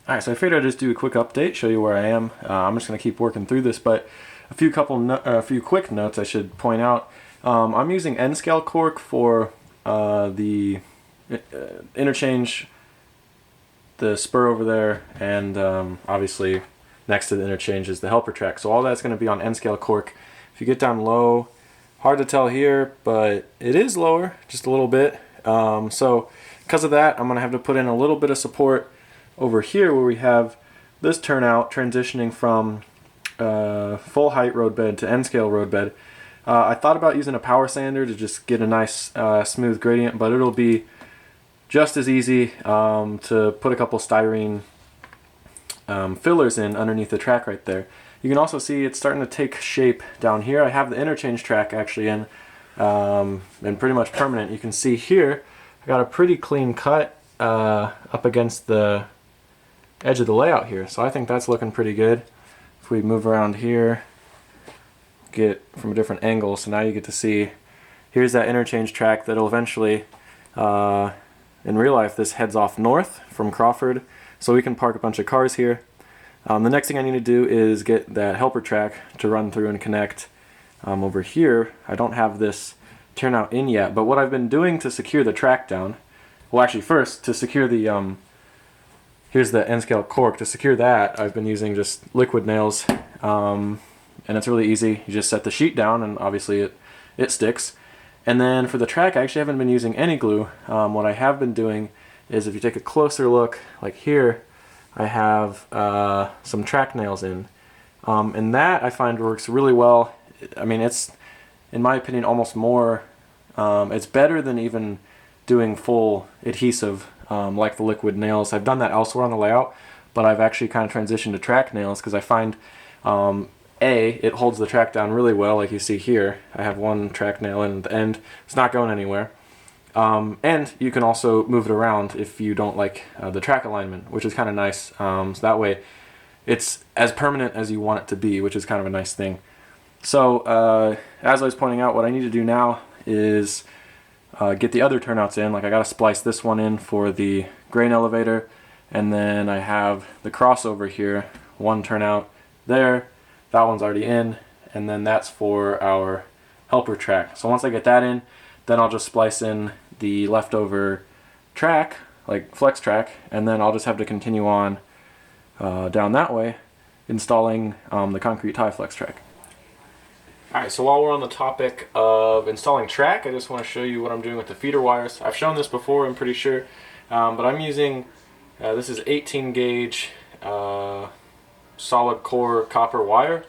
Alright, so I figured I'd just do a quick update, show you where I am. I'm just going to keep working through this, but a few quick notes I should point out. I'm using N-scale cork for the interchange, the spur over there, and obviously next to the interchange is the helper track. So all that's going to be on N-scale cork. If you get down low, hard to tell here, but it is lower, just a little bit. So because of that, I'm going to have to put in a little bit of support over here where we have this turnout transitioning from full height roadbed to N-scale roadbed. I thought about using a power sander to just get a nice smooth gradient, but it'll be just as easy to put a couple styrene fillers in underneath the track right there. You can also see it's starting to take shape down here. I have the interchange track actually in and pretty much permanent. You can see here I got a pretty clean cut up against the edge of the layout here, so I think that's looking pretty good. If we move around here, get from a different angle, so now you get to see here's that interchange track that'll eventually in real life this heads off north from Crawford, so we can park a bunch of cars here. The next thing I need to do is get that helper track to run through and connect over here. I don't have this turnout in yet, but what I've been doing to secure the track down, well actually first to secure the here's the N-scale cork. To secure that, I've been using just liquid nails, and it's really easy. You just set the sheet down, and obviously it sticks. And then for the track, I actually haven't been using any glue. What I have been doing is, if you take a closer look, like here, I have some track nails in, and that I find works really well. I mean, it's, in my opinion, almost more. It's better than even doing full adhesive. Like the liquid nails. I've done that elsewhere on the layout, but I've actually kind of transitioned to track nails because I find it holds the track down really well, like you see here. I have one track nail in at the end. It's not going anywhere. And you can also move it around if you don't like the track alignment, which is kind of nice. So that way it's as permanent as you want it to be, which is kind of a nice thing. So as I was pointing out, what I need to do now is get the other turnouts in. Like I gotta splice this one in for the grain elevator, and then I have the crossover here, one turnout there, that one's already in, and then that's for our helper track. So once I get that in, then I'll just splice in the leftover track, like flex track, and then I'll just have to continue on down that way, installing the concrete tie flex track. Alright, so while we're on the topic of installing track, I just want to show you what I'm doing with the feeder wires. I've shown this before, I'm pretty sure, but I'm using, this is 18 gauge solid core copper wire.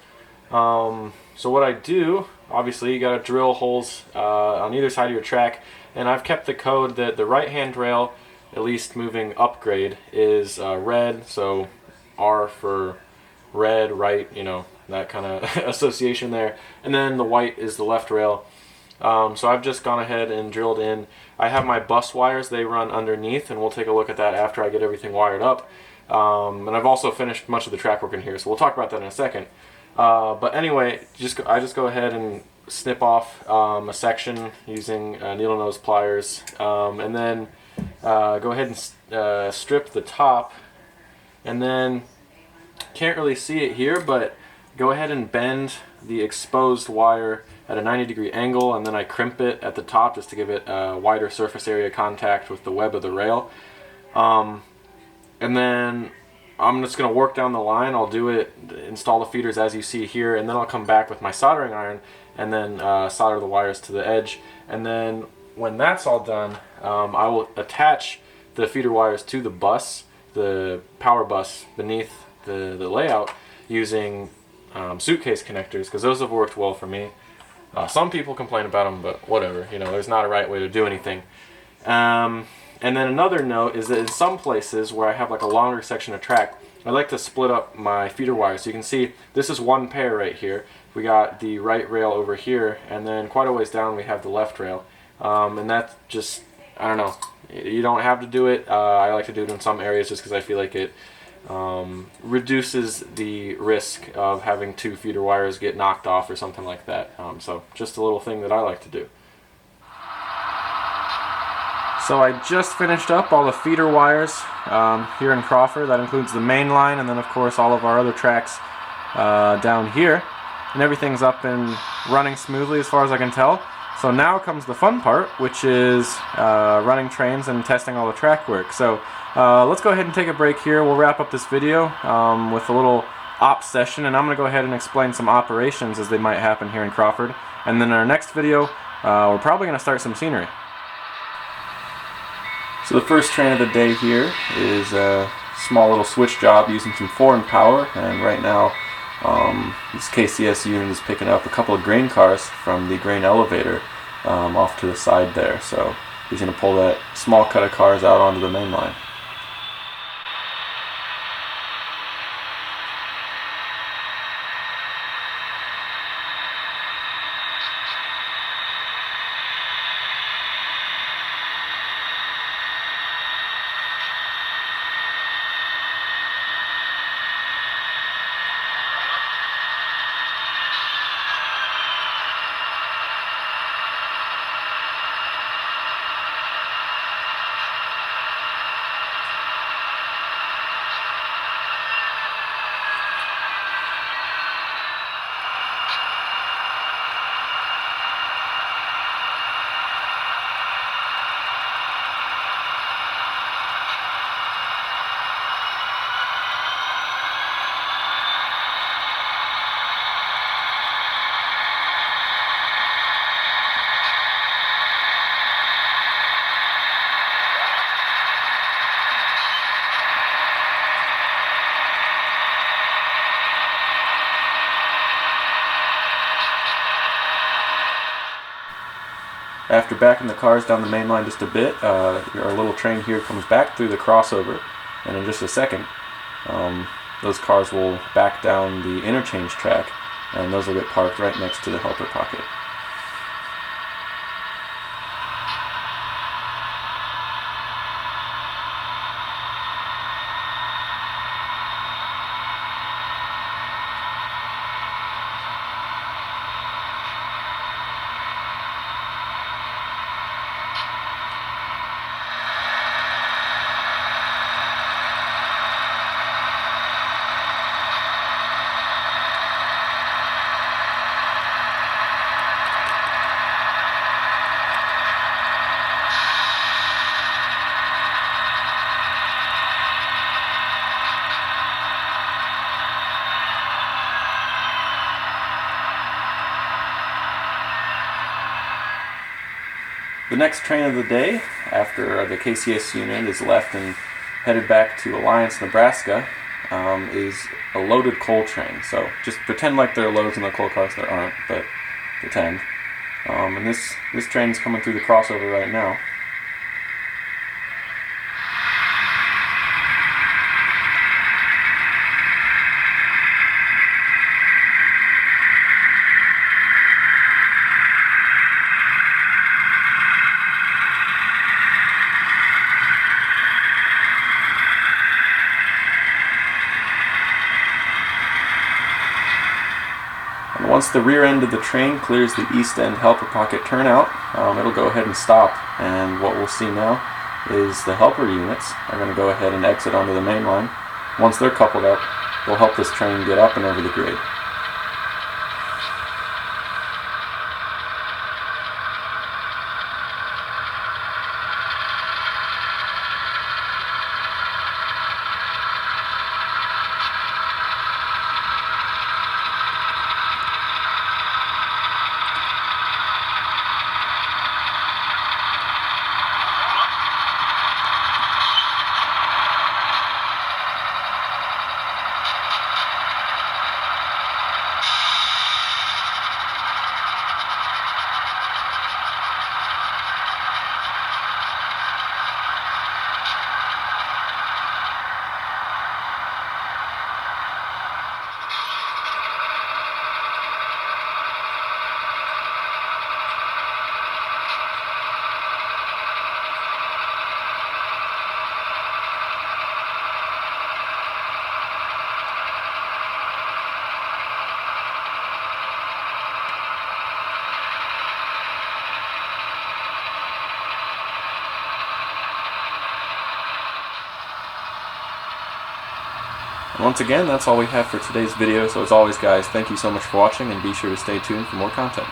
So what I do, obviously you got to drill holes on either side of your track, and I've kept the code that the right hand rail, at least moving upgrade, is red, so R for red, right, you know, that kind of association there, and then the white is the left rail. So I've just gone ahead and drilled in. I have my bus wires, they run underneath, and we'll take a look at that after I get everything wired up. And I've also finished much of the track work in here, so we'll talk about that in a second. But anyway, I just go ahead and snip off a section using needle nose pliers, and then go ahead and strip the top, and then can't really see it here, but go ahead and bend the exposed wire at a 90-degree angle, and then I crimp it at the top just to give it a wider surface area contact with the web of the rail. And then I'm just going to work down the line. I'll do it, install the feeders as you see here, and then I'll come back with my soldering iron and then solder the wires to the edge. And then when that's all done, I will attach the feeder wires to the bus, the power bus beneath the layout, using suitcase connectors, because those have worked well for me. Some people complain about them, but whatever, you know, there's not a right way to do anything. And then another note is that in some places where I have like a longer section of track, I like to split up my feeder wires. So you can see this is one pair right here. We got the right rail over here, and then quite a ways down we have the left rail. And that's just, I don't know, you don't have to do it. I like to do it in some areas just because I feel like it reduces the risk of having two feeder wires get knocked off or something like that. So just a little thing that I like to do. So I just finished up all the feeder wires here in Crawford. That includes the main line and then of course all of our other tracks down here. And everything's up and running smoothly as far as I can tell. So now comes the fun part, which is running trains and testing all the track work. So let's go ahead and take a break here. We'll wrap up this video with a little op session, and I'm going to go ahead and explain some operations as they might happen here in Crawford. And then in our next video, we're probably going to start some scenery. So the first train of the day here is a small little switch job using some foreign power, and right now this KCS unit is picking up a couple of grain cars from the grain elevator off to the side there. So he's going to pull that small cut of cars out onto the main line. After backing the cars down the main line just a bit, our little train here comes back through the crossover, and in just a second those cars will back down the interchange track, and those will get parked right next to the helper pocket. The next train of the day, after the KCS unit is left and headed back to Alliance, Nebraska, is a loaded coal train. So just pretend like there are loads in the coal cars. There aren't, but pretend. And this train's coming through the crossover right now. And once the rear end of the train clears the east end helper pocket turnout, it'll go ahead and stop. And what we'll see now is the helper units are going to go ahead and exit onto the main line. Once they're coupled up, they'll help this train get up and over the grade. And once again, that's all we have for today's video. So as always, guys, thank you so much for watching, and be sure to stay tuned for more content.